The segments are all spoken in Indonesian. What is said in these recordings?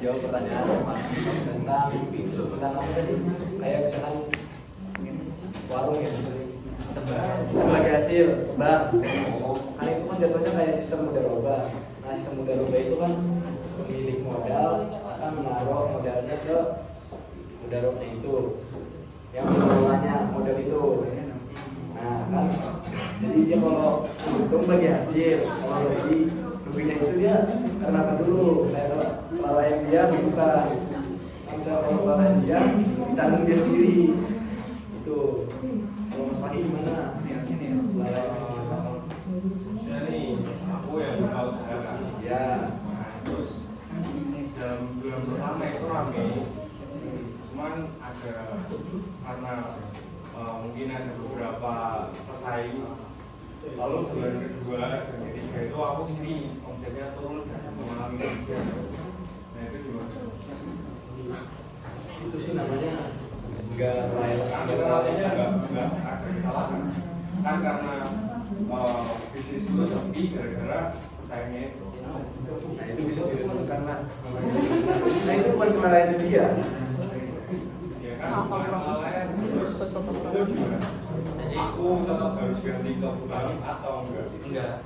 jawab pertanyaan tentang apa tadi? Kayak misalkan warung ya, sebagai hasil tebak. Kan itu kan jatuhnya kayak sistem mudharaba. Nah, sistem mudharaba itu kan pemilik modal akan menaruh modalnya ke mudharaba itu, yang mengelolanya modal itu. Nah kan, jadi dia kalau untung bagi hasil, kalau ruginya itu dia karena apa dulu, kayak kelalaian dia bukan. Misalnya kalau kelalaian dia ditanggung dia sendiri. Itu kalau Mas Fahri gimana? Nih, aku yang tahu sekarang. Ya. Nah, terus dalam bulan pertama itu rame. Cuman ada karena mungkin ada beberapa pesaing. Lalu bulan kedua dan ketiga itu aku sendiri omsetnya turun dan mengalami kerugian. Nah itu gimana? Itu sih namanya enggak ada kesalahan. Kan karena bisnis itu sepi gara-gara pesaingnya itu. Nah itu bisa ditentukan lah. Nah itu bukan kelalaian dia. Ya kan bukan kelalaian. Terus itu gimana? Aku tetap harus ganti ke bank atau enggak? Enggak.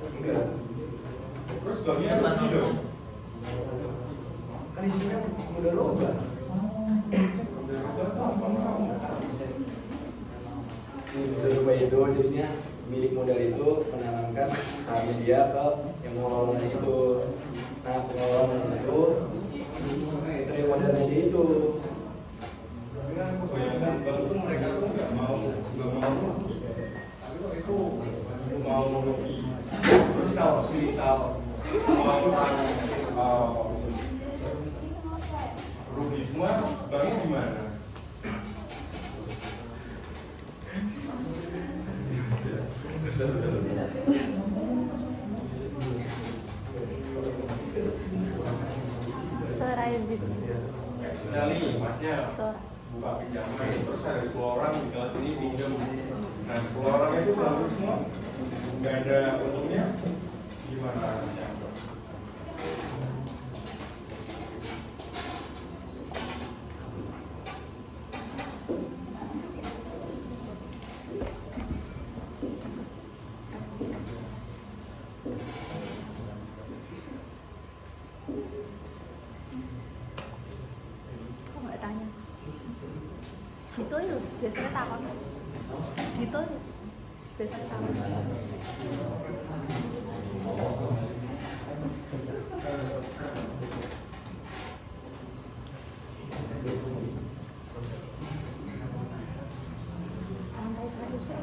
Terus banknya rugi dong. Kan isinya mudharaba. Mudharaba itu jadinya milik modal itu menanamkan sahamnya dia ke yang mengelolanya itu. Nah pengelolanya itu terima modalnya dia itu. Tapi kan kebanyakan bank itu mereka tuh nggak mau rugi. Tapi kok itu mau rugi. Terus kalau misal rugi semua, banknya gimana? Suara Izzy. Sekali masnya buka pinjaman, terus ada 10 orang di kelas ini pinjam. Nah 10 orang itu bagus semua, nggak ada untungnya, gimana rasanya? Kok nggak tanya? Gitu itu biasanya takut. Gitu biasanya takut. Lantai 1 sih.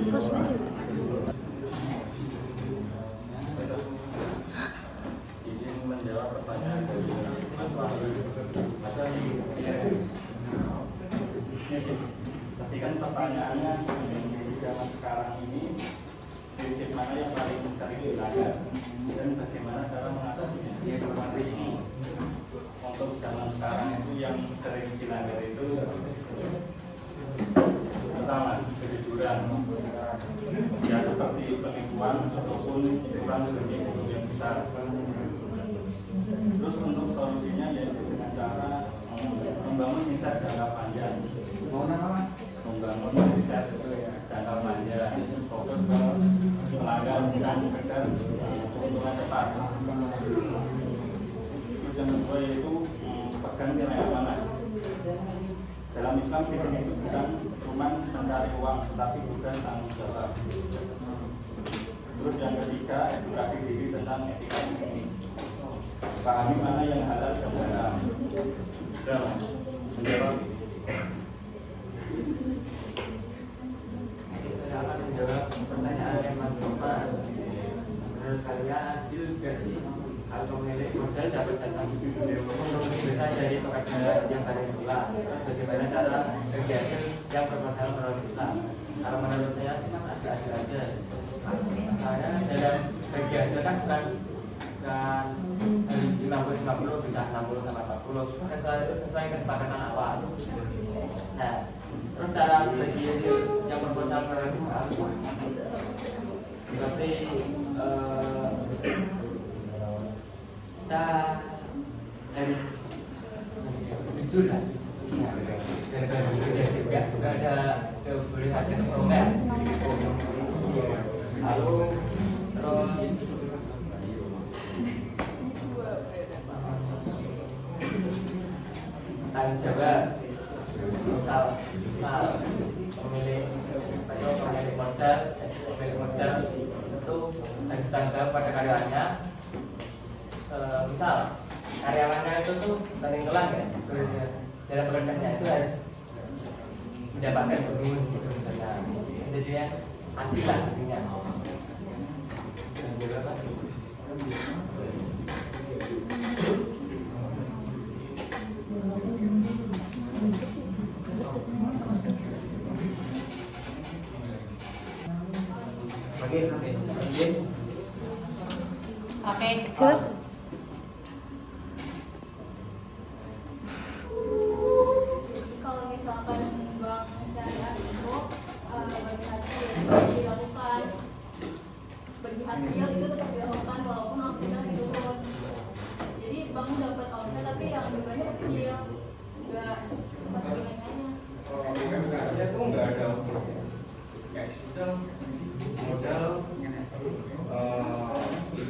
Terus izin menjawab pertanyaan dari Mas Wahyu. Mas Wahyu, tapi kan pertanyaannya di zaman sekarang ini prinsip mana yang paling sering dilanggar dan bagaimana cara mengatasinya? Rizky, untuk zaman sekarang itu yang sering dilanggar itu pertama kejujuran, ya seperti penipuan ataupun kurang demi untung yang besar. Terus untuk solusinya yaitu dengan cara membangun riset jangka panjang. Membangun riset jangka panjang, fokus ke pelanggan dan sekedar keuntungan cepat. Terus yang kedua yaitu pegang nilai amanah. Dalam Islam bisnis itu bukan cuma mencari uang, tetapi bukan tanggung jawab. Terus yang ketiga, edukasi diri tentang etika bisnis. Pahami mana yang halal dan haram. Sudah menjawab. Saya akan menjawab pertanyaan yang Mas Bapak. Menurut kalian adil juga sih kalau pemilik modal dapat jatah bisa dari pekerja yang tadi bilang, bagaimana cara bagi hasil yang bermasalah menurut Islam. Kalau menurut saya sih mas ada aja. Masalahnya dalam bagi hasil kan bukan harus 50-50, bisa 60 sama 40 sesuai kesepakatan awal. Nah, terus cara bagi hasil yang bermasalah menurut Islam seperti kita harus jujur lah. Juga ada boleh ada kebohongan. Lalu terus tanggung jawab, misal pemilik modal itu harus tanggung jawab pada karyawannya. Misal karyawannya itu tuh kelang ya dalam pekerjaannya itu harus mendapatkan bonus gitu misalnya, jadi ya adil lah intinya. Oke, kecil. Kalau misalkan bank syariah itu bagi hasil dilakukan, bagi hasil itu tetap dilakukan walaupun omsetnya turun. Jadi bank dapat omset tapi yang jumlahnya kecil, nggak pas ringannya. Enggak, itu nggak ada kayak misal modal 5,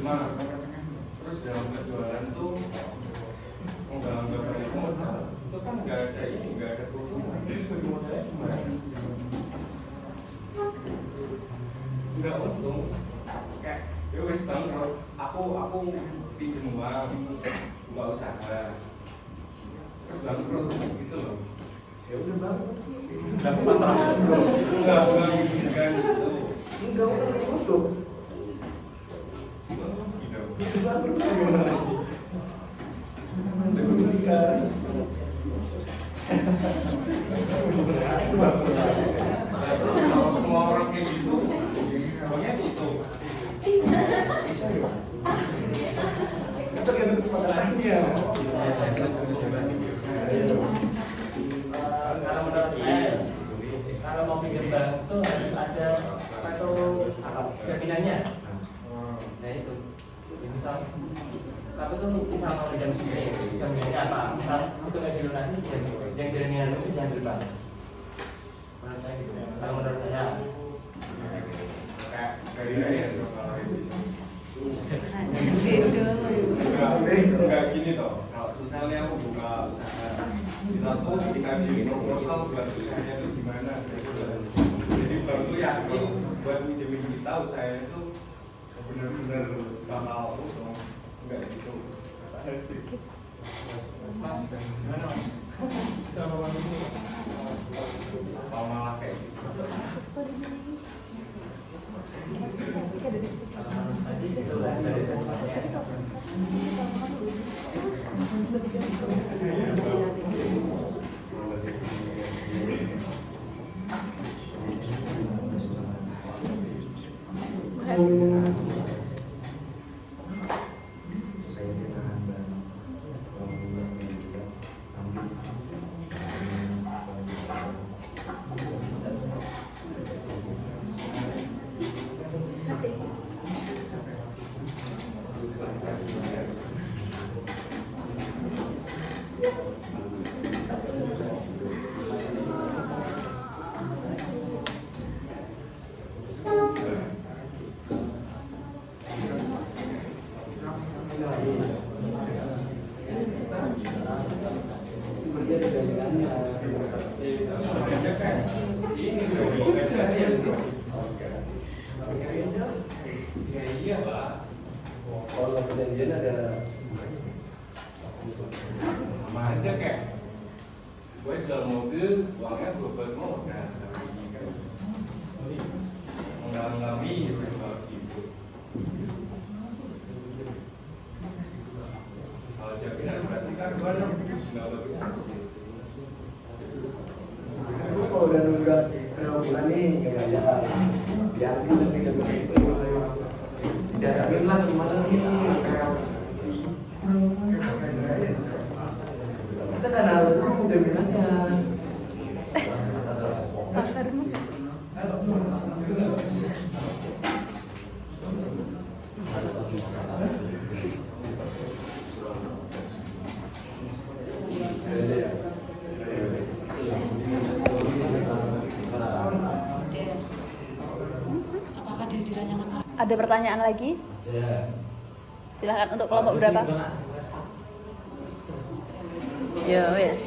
terus dalam penjualan tuh nggak balik modal, itu kan nggak ada ini, nggak ada keuntungan. Terus bagi modalnya gimana? Nggak untung. Kayak ya wes bang, aku pinjam uang, nggak usaha, terus bangkrut gitu loh. Ya udah bang, Dapat pasrah. enggak kan gitu. Enggak untuk. Kalau semua orang kayak gitu, pokoknya itu. Tergantung kesempatannya. Kalau menurut saya, kalau mau pinjam bank itu harus ada jaminannya. Nah itu, misal tapi tuh misal mau pinjam sendiri, jaminannya apa? Misal itu nggak dilunasi, yang jaminan itu diambil bank. Menurut saya gitu. Kalau menurut saya, Kayak dari air enggak gini toh. Kalau misalnya aku buka usaha, aku dikasih proposal buat usahanya itu gimana. Jadi baru tuh yakin buat minjemin kita usahanya itu benar-benar bakal untung. Enggak gitu. Kalau malah kayak gitu. tadi itu lah dari tempatnya. Iya pak. Kalau perjanjian ada Sama aja kayak gue jual mobil, uangnya gue buat modal. Menggalami gitu. Soal jaminan berarti kan gue Itu kalau udah nunggak berapa bulan nih nggak ada, diambil lah sih itu. Didatangin lah gimana nih? Kita kan harus dulu jaminannya. Sabar mu. Ada pertanyaan lagi? Silahkan untuk kelompok berapa? Ya, wes.